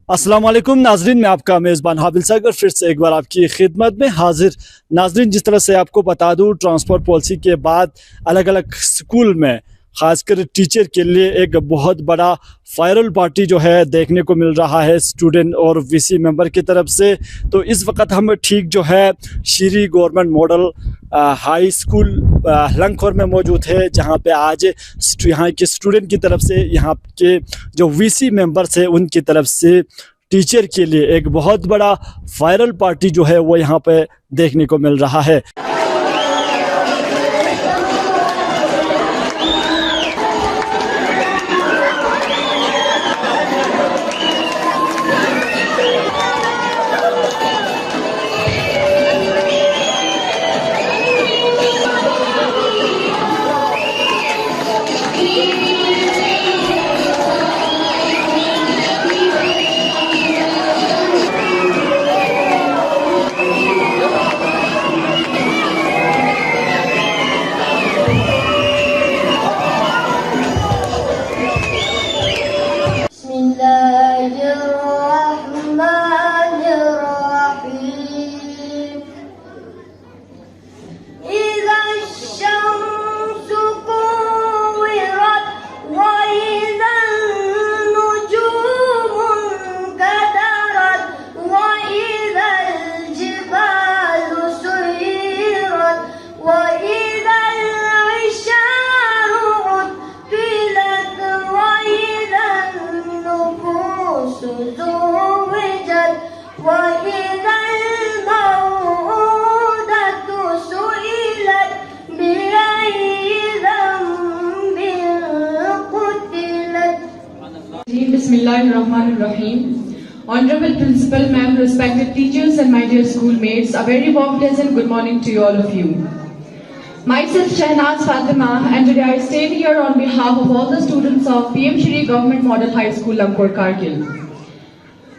अस्सलाम वालेकुम नाजरीन, मैं आपका मेज़बान हाबिल सागर फिर से एक बार आपकी खिदमत में हाजिर। नाजरीन, जिस तरह से आपको बता दूं, ट्रांसपोर्ट पॉलिसी के बाद अलग अलग स्कूल में खासकर टीचर के लिए एक बहुत बड़ा वायरल पार्टी जो है देखने को मिल रहा है स्टूडेंट और वीसी मेंबर की तरफ से। तो इस वक्त हम ठीक जो है Shri government model high school Langkhor में मौजूद है, जहां पे आज यहाँ के स्टूडेंट की तरफ से, यहाँ के जो वीसी मेंबर्स है उनकी तरफ से टीचर के लिए एक बहुत बड़ा वायरल पार्टी जो है वो यहाँ पे देखने को मिल रहा है। Bismillahirrahmanirrahim. Honorable Principal Ma'am, respected teachers and my dear schoolmates, a very warm pleasant good morning to you all of you. Myself Shahnaz Fatima, and today I stand here on behalf of all the students of PM Shri Government Model High School Lamkor Kargil.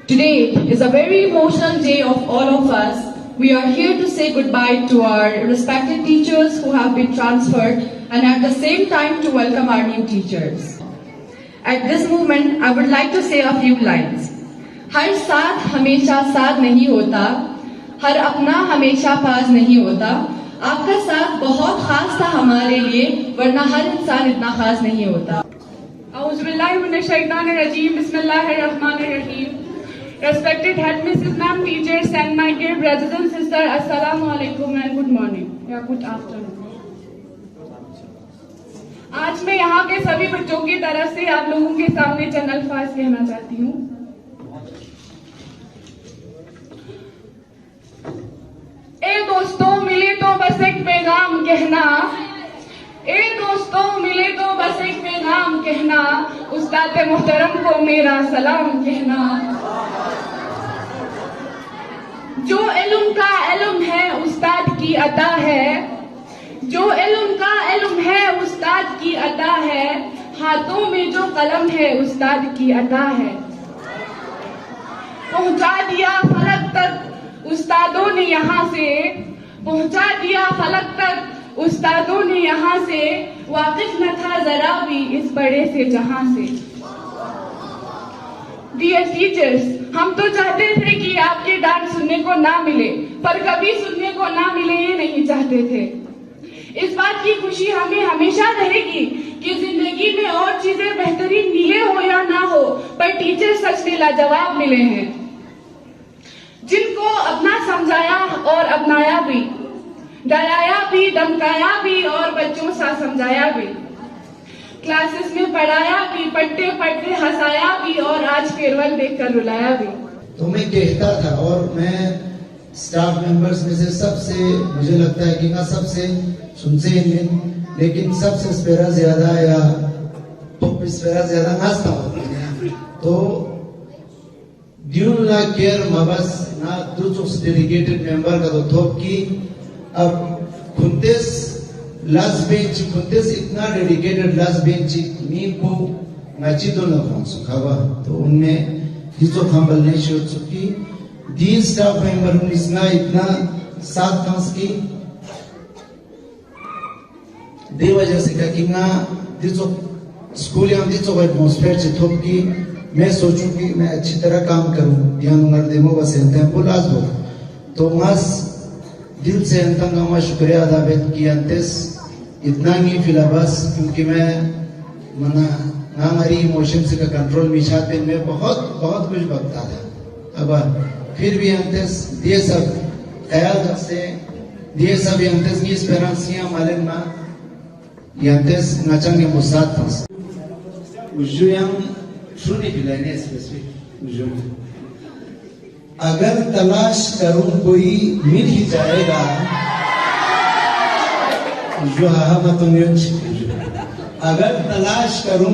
Today is a very emotional day of all of us. We are here to say goodbye to our respected teachers who have been transferred and at the same time to welcome our new teachers. At this moment, I would like to say a few lines. हर साथ हमेशा साथ नहीं होता, हर अपना हमेशा पास नहीं होता। आपका साथ बहुत खास था हमारे लिए, वरना हर इंसान इतना खास नहीं होता। औज़ुबिल्लाहि मिनश्शैतानिर्रजीम, बिस्मिल्लाहिर्रहमानिर्रहीम। Respected headmisses, ma'am, teachers and my dear brothers and sisters, assalamu alaikum and good morning या good afternoon। आज मैं यहाँ के सभी बच्चों की तरफ से आप लोगों के सामने चंद अल्फाज कहना चाहती हूँ। ए दोस्तों मिले तो बस एक पैगाम कहना, ए दोस्तों मिले तो बस एक पैगाम कहना, उस्ताद मोहतरम को मेरा सलाम कहना। जो इल्म का इल्म है उस्ताद की अता है, जो इल्म का इल्म है उस्ताद की अता है, हाथों में जो कलम है उस्ताद की अता है। पहुंचा दिया फलक तक उस्तादों ने यहाँ से, पहुंचा दिया फलक तक उस्तादों ने यहाँ से, वाकिफ न था जरा भी इस बड़े से जहां से। डियर टीचर्स, हम तो चाहते थे कि आपके डांट सुनने को ना मिले, पर कभी सुनने को ना मिले ये नहीं चाहते थे। इस बात की खुशी हमें हमेशा रहेगी कि जिंदगी में और चीजें बेहतरीन मिले हो या ना हो, पर टीचर सच में लाजवाब मिले हैं, जिनको अपना समझाया और अपनाया भी, डराया भी, धमकाया भी और बच्चों सा समझाया भी, क्लासेस में पढ़ाया भी, पढ़ते पढ़ते हंसाया भी और आज फेयरवेल देखकर रुलाया भी। तो मैं कहता था, और मैं स्टाफ मेंबर्स में से सबसे, मुझे लगता है कि ना सबसे सुनसे नहीं, लेकिन सबसे स्पेरा ज्यादा या टॉप स्पेरा ज्यादा नाचता होता। तो ड्यू ना केयर मबस ना दूसरे डेडिकेटेड मेंबर का तो थोप की अब खुंतेस लास्ट बेंच, खुंतेस इतना डेडिकेटेड लास्ट बेंच मी को नाची तो ना फ्रांसो खावा, तो उनमें हिजो खंबल नहीं शोध चुकी दी स्टाफ मेंबर उन्नीसना इतना साथ खास की दे वजह से क्या कि ना दिसो स्कूल यहाँ दिसो एटमॉस्फेयर से थोप की मैं सोचूं कि मैं अच्छी तरह काम करूं yang nungardemo basen tempo lasbo तो mas दिल से अंतंगा मैं शुक्रिया अदा की अंतेस इतना ही फिलहास क्योंकि मैं मना ना हमारी इमोशंस का कंट्रोल मिशाते में बहुत बहुत कुछ बकता था। अब फिर भी अंतेस दिए सब ख्याल से दिए सब अंतेस की स्पेरांसिया मालूम ना अंतेस नचंगे मुसात उज्जू yang सुनी बिलाने स्पेसिफिक उज्जू अगर तलाश करूं कोई मिल ही जाएगा जो अगर तलाश करूं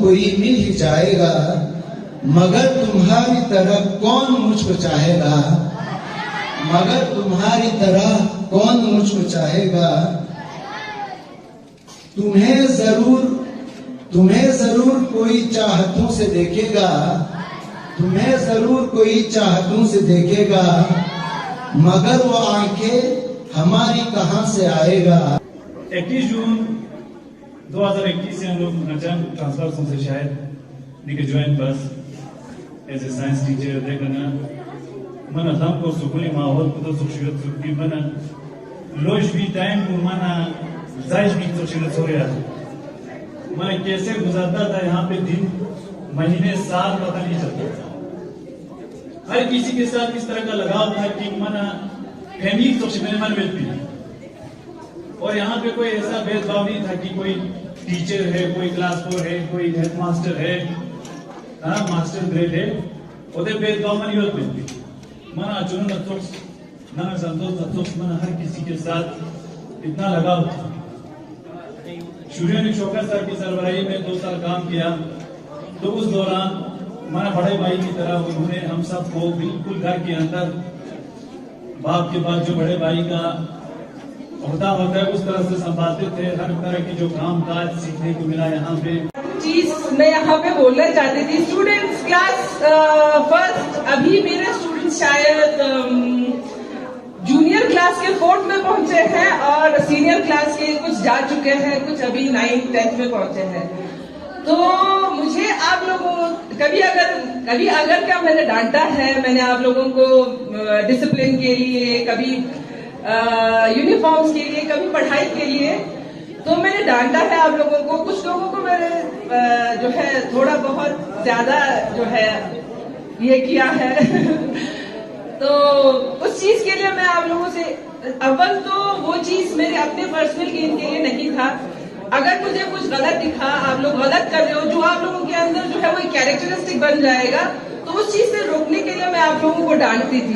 कोई मिल ही जाएगा मगर तुम्हारी तरह कौन मुझको चाहेगा मगर तुम्हारी तरह कौन मुझको चाहेगा तुम्हें जरूर कोई चाहतों से देखेगा तुम्हें जरूर कोई चाहतों से देखेगा मगर वो आंखें हमारी कहां से आएगा। 21 जून 2021 से हम लोग नचन ट्रांसफर से शायद निके ज्वाइन बस एज ए साइंस टीचर देखना मन हम को सुकुली माहौल को तो सुखियत सुखी मन लोज भी टाइम को मना जायज भी तो शिरत हो रहा मैं कैसे गुजारता था यहाँ पे दिन महीने साल पता नहीं चलता था। हर किसी के साथ इस तरह का लगाव था कि मन फैमिली तो मेरे मन में भी और यहाँ पे कोई ऐसा भेदभाव नहीं था कि कोई टीचर है कोई क्लास 4 है कोई हेड मास्टर है मास्टर ग्रेड है उधर भेदभाव मन यूथ में मन चुन न संतोष मन हर किसी के साथ इतना लगाव था। सूर्य ने शौकत सर की सरबराही में 2 साल काम किया तो उस दौरान हमारा बड़े भाई की तरह उन्होंने हम सबको बिल्कुल घर के अंदर बाप के बाद जो बड़े भाई का होता है उस तरह से संभालते थे। हर तरह की जो काम काज सीखने को मिला यहाँ पे चीज मैं यहाँ पे बोलना चाहती थी। स्टूडेंट्स क्लास फर्स्ट अभी मेरे स्टूडेंट्स शायद जूनियर क्लास के 4th में पहुंचे हैं और सीनियर क्लास के कुछ जा चुके हैं कुछ अभी 9th 10th में पहुंचे हैं। तो मुझे आप लोगों कभी अगर क्या मैंने डांटा है मैंने आप लोगों को डिसिप्लिन के लिए कभी यूनिफॉर्म्स के लिए कभी पढ़ाई के लिए तो मैंने डांटा है आप लोगों को। कुछ लोगों को मैंने जो है थोड़ा बहुत ज्यादा जो है ये किया है तो उस चीज के लिए मैं आप लोगों से अव्वल तो वो चीज मेरे अपने पर्सनल गेन के लिए नहीं था। अगर मुझे कुछ गलत दिखा आप लोग गलत कर रहे हो जो आप लोगों के अंदर जो है वो कैरेक्टरिस्टिक बन जाएगा तो उस चीज से रोकने के लिए मैं आप लोगों को डांटती थी।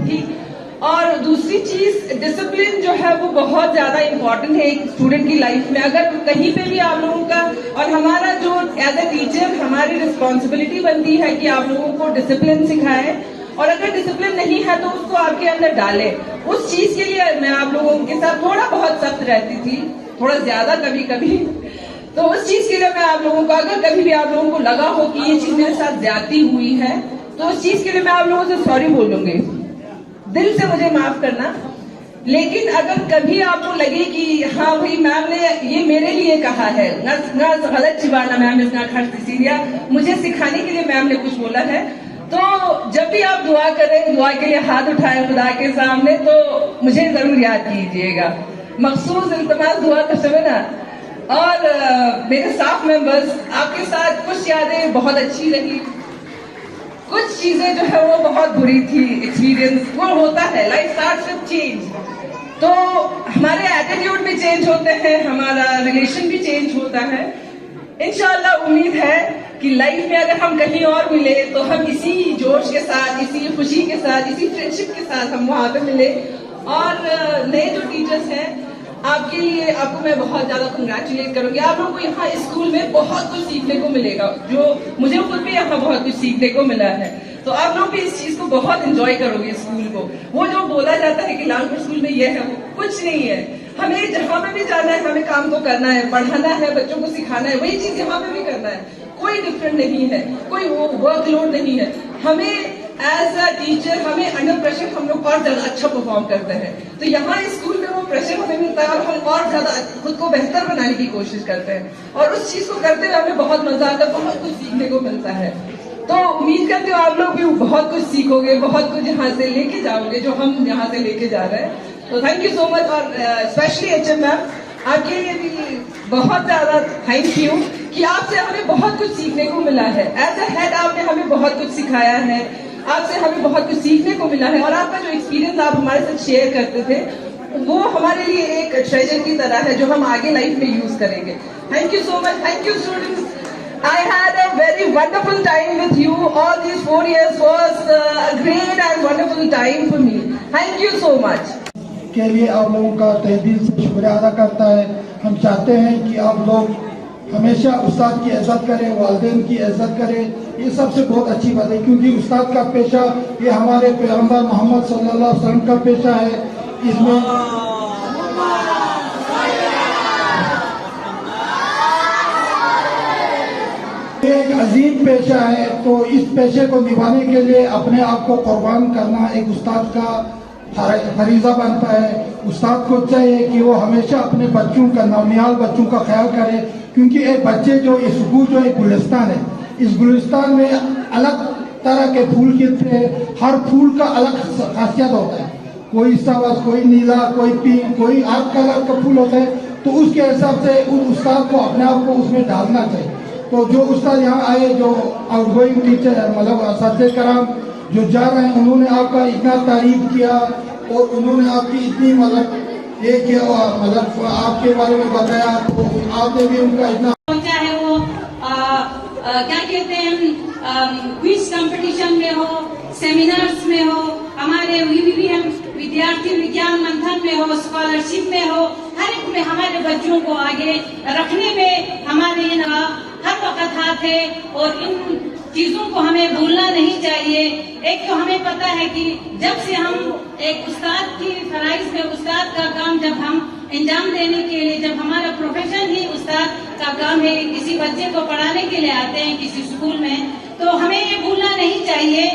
ठीक और दूसरी चीज डिसिप्लिन जो है वो बहुत ज्यादा इंपॉर्टेंट है एक स्टूडेंट की लाइफ में। अगर कहीं पे भी आप लोगों का और हमारा जो एज ए टीचर हमारी रिस्पॉन्सिबिलिटी बनती है कि आप लोगों को डिसिप्लिन सिखाए और अगर डिसिप्लिन नहीं है तो उसको आपके अंदर डाले। उस चीज के लिए मैं आप लोगों के साथ थोड़ा बहुत सख्त रहती थी थोड़ा ज्यादा कभी कभी। तो उस चीज के लिए मैं आप लोगों को अगर कभी भी आप लोगों को लगा हो कि ये चीज मेरे साथ ज्यादती हुई है तो उस चीज के लिए मैं आप लोगों से सॉरी बोलूंगी दिल से मुझे माफ करना। लेकिन अगर कभी आपको लगे कि हाँ भाई मैम ने ये मेरे लिए कहा है ना गलत चिबाना मैम इसका खर्च सीरिया मुझे सिखाने के लिए मैम ने कुछ बोला है तो जब भी आप दुआ करें दुआ के लिए हाथ उठाएं खुदा के सामने तो मुझे जरूर याद कीजिएगा। मखसूस इल्तमास दुआ का समय ना और मेरे स्टाफ मेंबर्स आपके साथ कुछ यादें बहुत अच्छी रही कुछ चीजें जो है वो बहुत बुरी थी। एक्सपीरियंस वो होता है लाइफ स्टार्ट्स विद चेंज तो हमारे एटीट्यूड भी चेंज होते हैं हमारा रिलेशन भी चेंज होता है। इंशाल्लाह उम्मीद है कि लाइफ में अगर हम कहीं और मिले तो हम इसी जोश के साथ इसी खुशी के साथ इसी फ्रेंडशिप के साथ हम वहां पे मिले। और नए जो टीचर्स हैं आपके लिए आपको मैं बहुत ज्यादा कंग्रेचुलेट करूंगी। आप लोगों को यहाँ स्कूल में बहुत कुछ सीखने को मिलेगा जो मुझे खुद भी यहाँ बहुत कुछ सीखने को मिला है तो आप लोग भी इस चीज को बहुत एंजॉय करोगे स्कूल को। वो जो बोला जाता है कि लालपुर स्कूल में ये है वो कुछ नहीं है। हमें जहाँ पे भी जाना है हमें काम तो करना है पढ़ाना है बच्चों को सिखाना है वही चीज यहाँ पे भी करना है। कोई डिफरेंट नहीं है कोई वो वर्कलोड नहीं है। हमें एज अ टीचर हमें अंडर प्रेशर हम लोग और ज्यादा अच्छा परफॉर्म करते हैं तो यहाँ स्कूल में वो प्रेशर हमें मिलता है और हम और ज्यादा खुद को बेहतर बनाने की कोशिश करते हैं, और उस चीज को करते हुए हमें बहुत मजा आता है, बहुत कुछ सीखने को मिलता है। तो उम्मीद करती हूँ आप लोग भी बहुत कुछ सीखोगे, बहुत कुछ यहाँ से लेके जाओगे जो हम यहाँ से लेके जा रहे हैं। तो थैंक यू सो मच, और स्पेशली HM मैम, आपके लिए भी बहुत ज्यादा थैंक यू कि आपसे हमें बहुत कुछ सीखने को मिला है। एज अ हेड आपने हमें बहुत कुछ सिखाया है, आपसे हमें बहुत कुछ सीखने को मिला है, और आपका जो एक्सपीरियंस आप हमारे साथ शेयर करते थे वो हमारे लिए एक ट्रेजर की तरह है जो हम आगे लाइफ में यूज करेंगे। Thank you so much, thank you students. I had a very wonderful time with you. All these 4 years was a great and wonderful time for me. Thank you so much. के लिए आप लोगों का तहे दिल से शुक्रिया अदा करता है। हम चाहते हैं कि आप लोग हमेशा उस्ताद की इज्जत करें, वालिदैन की इज्जत करें। ये सबसे बहुत अच्छी बात है, क्योंकि उस्ताद का पेशा ये हमारे पैगंबर मोहम्मद सल्लल्लाहु अलैहि वसल्लम का पेशा है। इसमें एक अजीम पेशा है, तो इस पेशे को निभाने के लिए अपने आप को कुर्बान करना एक उस्ताद का फरीजा बनता है। उस्ताद को चाहिए कि वो हमेशा अपने बच्चों का, नौनिहाल बच्चों का ख्याल करे, क्योंकि एक बच्चे जो इस स्कूल जो एक गुलिस्तान है, इस गुलिस्तान में अलग तरह के फूल खिलते हैं। हर फूल का अलग खासियत होता है, कोई सब्ज, कोई नीला, कोई पिंक, कोई हर कलर का फूल होता है। तो उसके हिसाब से उस उस्ताद को अपने आप को उसमें डालना चाहिए। तो जो उस्ताद यहाँ आए, जो आउटगोइंग टीचर है, मतलब असद कराम जो जा रहे हैं, उन्होंने आपका इतना तारीफ किया और उन्होंने आपकी इतनी मतलब ये किया, मतलब आपके बारे में बताया, तो आपने भी उनका इतना चाहे वो क्या कहते हैं क्विज कंपटीशन में हो, सेमिनार्स में हो, हमारे VVVM विद्यार्थी विज्ञान मंथन में हो, स्कॉलरशिप में हो, हर एक में हमारे बच्चों को आगे रखने में हमारे हर वक्त हाथ है। और इन चीजों को हमें भूलना नहीं चाहिए। एक तो हमें पता है कि जब से हम एक उस्ताद की फराइज में उस्ताद का काम जब हम अंजाम देने के लिए, जब हमारा प्रोफेशन ही उस्ताद का काम है, किसी बच्चे को पढ़ाने के लिए आते हैं किसी स्कूल में, तो हमें ये भूलना नहीं चाहिए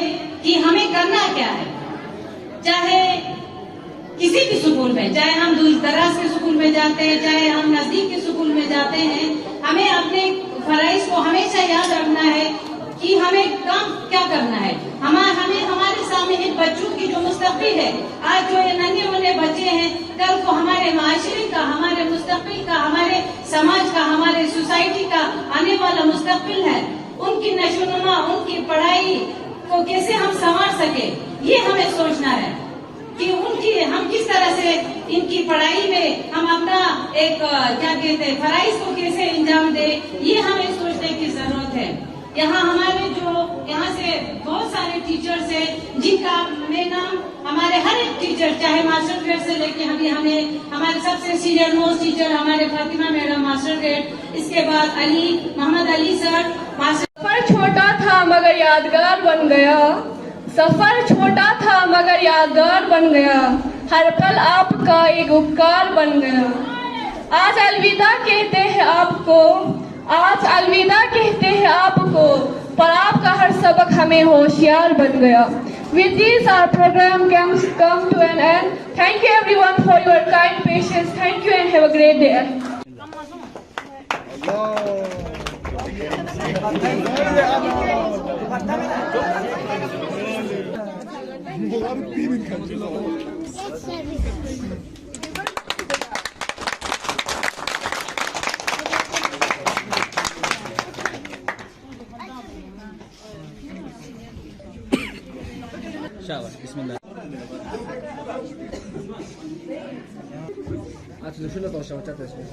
कि हमें करना क्या है। चाहे किसी भी स्कूल में, चाहे हम दूर दराज के स्कूल में जाते हैं, चाहे हम नजदीक के स्कूल में जाते हैं, हमें अपने फराइज को हमेशा याद रखना है कि हमें काम क्या करना है। हमें हमारे सामने इन बच्चों की जो मुस्तकबिल है, आज जो ये नन्हे मुन्ने बच्चे हैं, कल को हमारे माशरे का, हमारे मुस्तकबिल का, हमारे समाज का, हमारे सोसाइटी का आने वाला मुस्तकबिल है। उनकी नशोनुमा, उनकी पढ़ाई को कैसे हम संवार सके, ये हमें सोचना है कि उनकी हम किस तरह से इनकी पढ़ाई में हम अपना एक क्या कहते हैं फराइज को कैसे अंजाम दे, ये हमें सोचने की जरूरत है। यहाँ हमारे जो यहाँ से बहुत सारे टीचर्स हैं जिनका मैं नाम, हमारे हर एक टीचर, चाहे मास्टर ग्रेड से लेके हमें हमारे सबसे सीनियर मोस्ट टीचर हमारे फातिमा मैडम मास्टर ग्रेड, इसके बाद मोहम्मद अली सर मास्टर। सफर छोटा था मगर यादगार बन गया, सफर छोटा था मगर यादगार बन गया, हर पल आपका एक उपकार बन गया। आज अलविदा कहते हैं आपको, आज अलविदा कहते हैं आपको, पर आपका हर सबक हमें होशियार बन गया। With this our program comes come to an end. Thank you everyone for your kind patience. Thank you and have a great day. शाबाश, बिस्मिल्लाह। आज लुशुलो तो शाबाश है।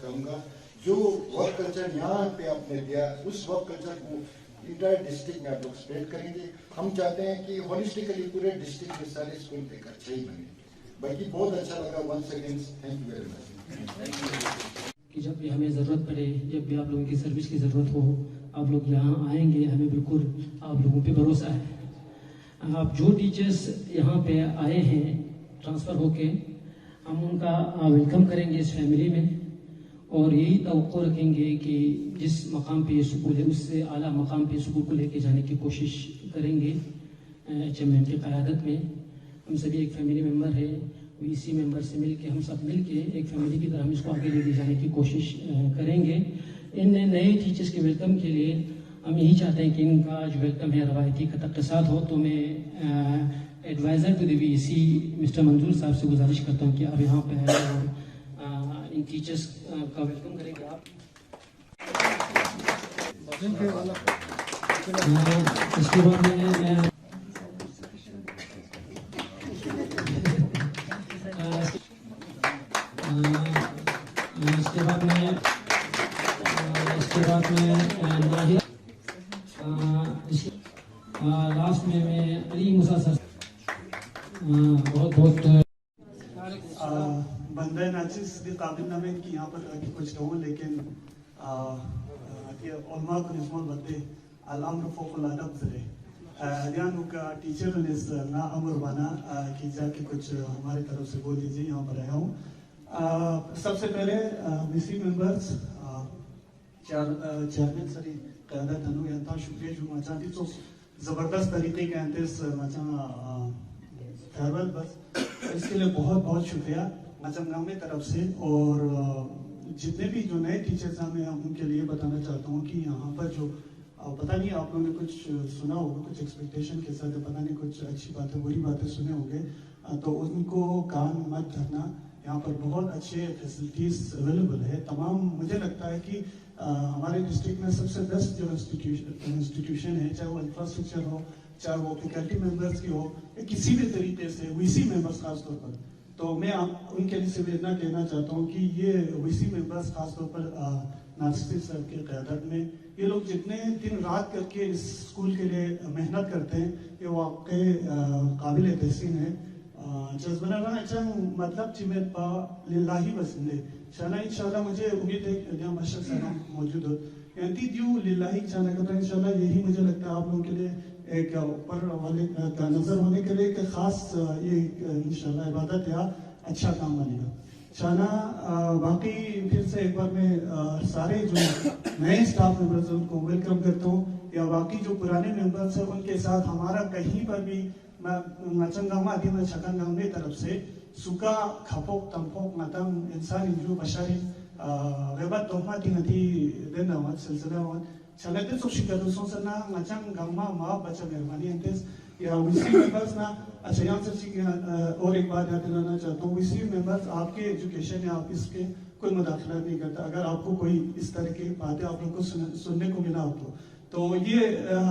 कहूँगा जो वर्क कल्चर यहाँ पे आपने दिया उस वर्क कल्चर को इंटायर डिस्ट्रिक्ट में आप लोग स्प्रेड करेंगे। हम चाहते हैं कि होलिस्टिकली पूरे डिस्ट्रिक्ट के सारे स्कूल एक अच्छा ही बने। बाकी बहुत अच्छा लगा। Once again thank you very much. कि जब भी हमें ज़रूरत पड़े, जब भी आप लोगों की सर्विस की ज़रूरत हो, आप लोग यहाँ आएंगे, हमें बिल्कुल आप लोगों पे भरोसा है। आप जो टीचर्स यहाँ पे आए हैं ट्रांसफ़र होके, हम उनका वेलकम करेंगे इस फैमिली में और यही तवक्को रखेंगे कि जिस मकाम पे ये स्कूल है उससे आला मकाम पे स्कूल को लेके जाने की कोशिश करेंगे। HMM की क़यादत में हम सभी एक फैमिली मेम्बर है, VC मेंबर से मिलके हम सब मिलके एक फैमिली की तरह हम इसको आगे लेके जाने की कोशिश करेंगे। इन नए टीचर्स के वेलकम के लिए हम यही चाहते हैं कि इनका जो वेलकम है रवायती खतक के साथ हो। तो मैं adviser to the VC mister Manzoor साहब से गुजारिश करता हूँ कि आप यहाँ पे आए और इन टीचर्स का वेलकम करेंगे। आप इसके बाद में लास्ट में मैं अली मूसा सर बहुत बंदा नाचिस के काबिल ना मैं कि यहाँ पर कुछ कहूँ, लेकिन उलमा को निस्मल बदे अल-अम्र फ़ौक़ल अदब ज़रे हरियाणा का टीचर ने ना अमर बना कि जाके कुछ हमारे तरफ से बोल दीजिए। यहाँ पर आया हूँ। सबसे पहले VC मेंबर्स चेयरमैन सरी क़यादत धनु यंता शुक्रिया जो मचा थी तो ज़बरदस्त तरीके के अंतस मचा फेयरवेल बस इसके लिए बहुत बहुत शुक्रिया मचम गाँव की तरफ से। और जितने भी जो नए टीचर्स हैं मैं उनके लिए बताना चाहता हूँ कि यहाँ पर जो पता नहीं आप लोगों ने कुछ सुना होगा, कुछ एक्सपेक्टेशन के साथ, पता नहीं कुछ अच्छी बातें बुरी बातें सुने होंगे, तो उनको कान मत धरना। यहाँ पर बहुत अच्छे फैसिलिटीज़ अवेलेबल है तमाम। मुझे लगता है कि हमारे डिस्ट्रिक्ट में सबसे बेस्ट जो इंस्टीट्यूशन है, चाहे वो इंफ्रास्ट्रक्चर हो, चाहे वो फैकल्टी मेंबर्स की हो, या किसी भी तरीके से VC मेंबर्स खासतौर पर, तो मैं उनके लिए सिर्फ इतना कहना चाहता हूँ कि ये VC मेंबर्स खासतौर पर नासिर साहब की क़यादत में ये लोग जितने दिन रात करके इस स्कूल के लिए मेहनत करते हैं, ये वाकई काबिल तहसीन है। जज्बना अच्छा मतलब चिमेत पा लिल्लाही वसंदे शाना इंशाल्लाह मुझे उम्मीद है कि यहाँ माशा सलाम मौजूद हो यांती दियो लिल्लाही चाना करता इंशाल्लाह। यही मुझे लगता है आप लोगों के लिए एक ऊपर वाले का नजर होने के लिए एक खास ये इंशाल्लाह इबादत या अच्छा काम बनेगा। शाना बाकी फिर से एक बार मैं सारे जो नए स्टाफ मेंबर्स हैं उनको वेलकम करता हूँ, या बाकी जो पुराने मेंबर्स हैं उनके साथ हमारा कहीं पर भी माचंगामा आदि में छकंगाम की तरफ से सुका खपोक तंपोक मतम इंसान इंजू बशारी वेबत तोहमा तिंगती देना मत सिलसिला मत चलते तो शिकायत सोचना माचंगामा माँ बच्चा मेहरबानी अंतेस या VC मेंबर्स ना अच्छा यहाँ से और एक बात याद दिलाना चाहता हूँ, VC मेंबर्स आपके एजुकेशन या ऑफिस के कोई मुदाखला नहीं करता। अगर आपको कोई इस तरह की बातें आप लोग को सुनने को मिला हो तो ये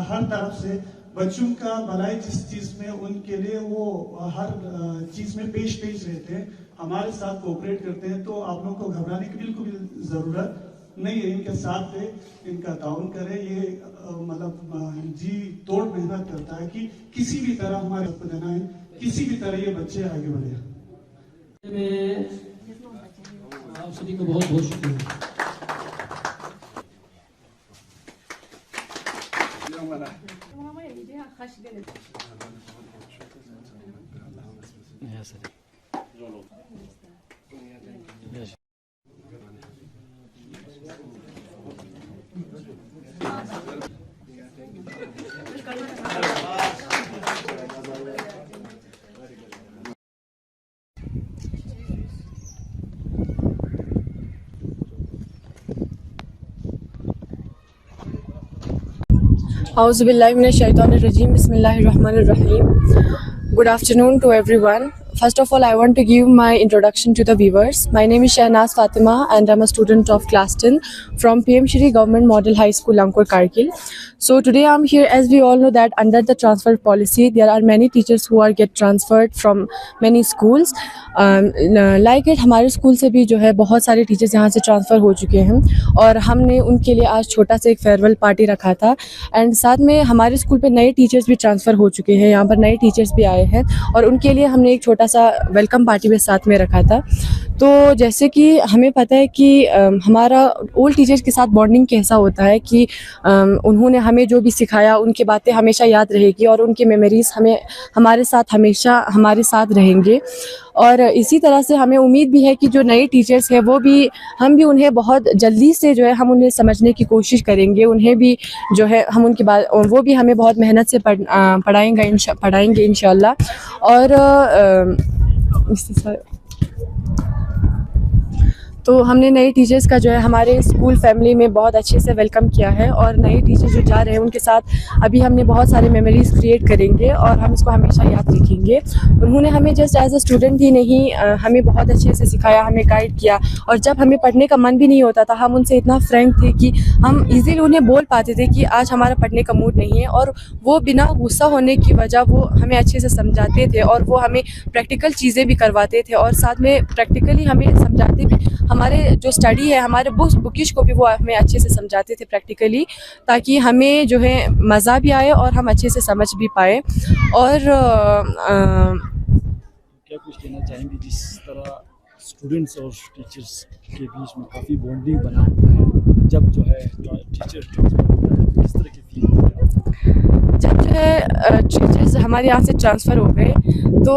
हर तरफ से बच्चों का भलाई जिस चीज में उनके लिए वो हर चीज में पेश रहते हैं, हमारे साथ कोऑपरेट करते हैं। तो आप लोगों को घबराने की बिल्कुल भी जरूरत नहीं है। इनके साथ इनका ताउन करें। ये मतलब जी तोड़ मेहनत करता है कि किसी भी तरह हमारे को देना है, किसी भी तरह ये बच्चे आगे बढ़े। मैं आप सभी को बहुत बहुत शुक्रिया। Yes, sir. Yes. Auzubillahiminash-shaytanir-rajim. Bismillahir-rahmanir-rahim. Good afternoon to everyone. First of all, I want to give my introduction to the viewers. My name is Shahnaz Fatima and I'm a student of class 10 from PM Shri Government Model High School, Langkur, Kargil. So today I'm here, as we all know that under the transfer policy, there are many teachers who are get transferred from many schools. Like it, हमारे school से भी जो है बहुत सारे teachers यहाँ से transfer हो चुके हैं और हमने उनके लिए आज छोटा सा एक फेयरवेल पार्टी रखा था। एंड साथ में हमारे स्कूल पे नए टीचर्स भी ट्रांसफ़र हो चुके हैं, यहाँ पर नए टीचर्स भी आए हैं और उनके लिए हमने एक छोटा सा वेलकम पार्टी भी साथ में रखा था। तो जैसे कि हमें पता है कि हमारा ओल्ड टीचर्स के साथ बॉन्डिंग कैसा होता है कि उन्होंने हमें जो भी सिखाया उनकी बातें हमेशा याद रहेगी और उनकी मेमोरीज़ हमारे साथ हमेशा हमारे साथ रहेंगे। और इसी तरह से हमें उम्मीद भी है कि जो नए टीचर्स हैं हम भी उन्हें बहुत जल्दी से जो है हम उन्हें समझने की कोशिश करेंगे। उन्हें भी जो है हम उनकी बात, वो भी हमें बहुत मेहनत से पढ़ाएंगे इंशाल्लाह। और तो हमने नए टीचर्स का जो है हमारे स्कूल फैमिली में बहुत अच्छे से वेलकम किया है और नए टीचर्स जो जा रहे हैं उनके साथ अभी हमने बहुत सारे मेमोरीज़ क्रिएट करेंगे और हम इसको हमेशा याद रखेंगे। उन्होंने हमें जस्ट एज अ स्टूडेंट ही नहीं, हमें बहुत अच्छे से सिखाया, हमें गाइड किया और जब हमें पढ़ने का मन भी नहीं होता था हम उनसे इतना फ्रैंक थे कि हम ईज़िली उन्हें बोल पाते थे कि आज हमारा पढ़ने का मूड नहीं है और वो बिना गुस्सा होने की वजह वो हमें अच्छे से समझाते थे और वो हमें प्रैक्टिकल चीज़ें भी करवाते थे और साथ में प्रैक्टिकली हमें समझाते भी, हमारे जो स्टडी है हमारे बुकिश को भी वो हमें अच्छे से समझाते थे प्रैक्टिकली, ताकि हमें जो है मज़ा भी आए और हम अच्छे से समझ भी पाए। और क्या कुछ कहना चाहेंगे जिस तरह स्टूडेंट्स और टीचर्स के बीच में काफ़ी बॉन्डिंग बना होता है जब जो है टीचर ट्रांसफ़र होता है, किस तरह की फील होती है? जब जो है टीचर्स हमारे यहाँ से ट्रांसफ़र हो गए तो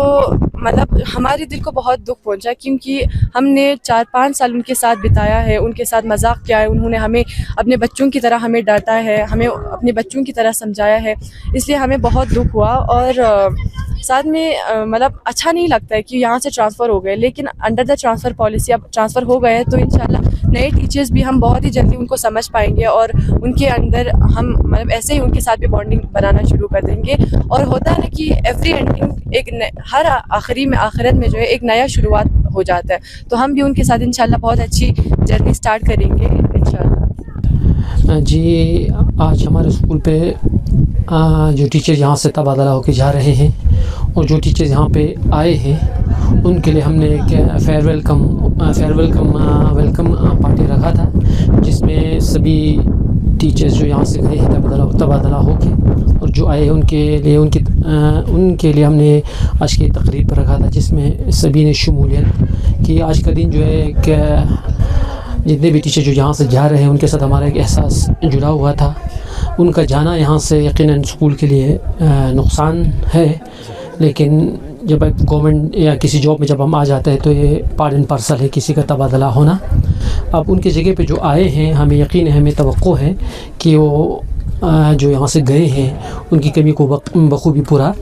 मतलब हमारे दिल को बहुत दुख पहुंचा, क्योंकि हमने 4-5 साल उनके साथ बिताया है, उनके साथ मजाक किया है, उन्होंने हमें अपने बच्चों की तरह हमें डांटा है, हमें अपने बच्चों की तरह समझाया है, इसलिए हमें बहुत दुख हुआ। और साथ में मतलब अच्छा नहीं लगता है कि यहाँ से ट्रांसफ़र हो गए, लेकिन अंडर द ट्रांसफ़र पॉलिसी अब ट्रांसफ़र हो गए हैं तो इंशाल्लाह नए टीचर्स भी हम बहुत ही जल्दी उनको समझ पाएंगे और उनके अंदर हम मतलब ऐसे ही उनके साथ भी बॉन्डिंग बनाना शुरू कर देंगे। और होता है ना कि एवरी एंडिंग हर आखिरत में जो है एक नया शुरुआत हो जाता है, तो हम भी उनके साथ इंशाल्लाह बहुत अच्छी जर्नी स्टार्ट करेंगे इंशाल्लाह। जी, आज हमारे स्कूल पे जो टीचर यहाँ से तबादला होकर जा रहे हैं और जो टीचर्स यहाँ पे आए हैं उनके लिए हमने एक फेयरवेल वेलकम पार्टी रखा था, जिसमें सभी टीचर्स जो यहाँ से गए हैं तबादला होके और जो आए उनके लिए हमने आज की तकरीब रखा था, जिसमें सभी ने शमूलियत की। आज का दिन जो है कि जितने भी टीचर जो यहाँ से जा रहे हैं उनके साथ हमारा एक एहसास जुड़ा हुआ था। उनका जाना यहाँ से यकीनन स्कूल के लिए नुकसान है, लेकिन जब गवर्नमेंट या किसी जॉब में जब हम आ जाते हैं तो ये पार्ट एंड पार्सल है किसी का तबादला होना। अब उनकी जगह पे जो आए हैं हमें यकीन है, हमें तवक्को है कि वो जो यहाँ से गए हैं उनकी कमी को बखूबी पूरा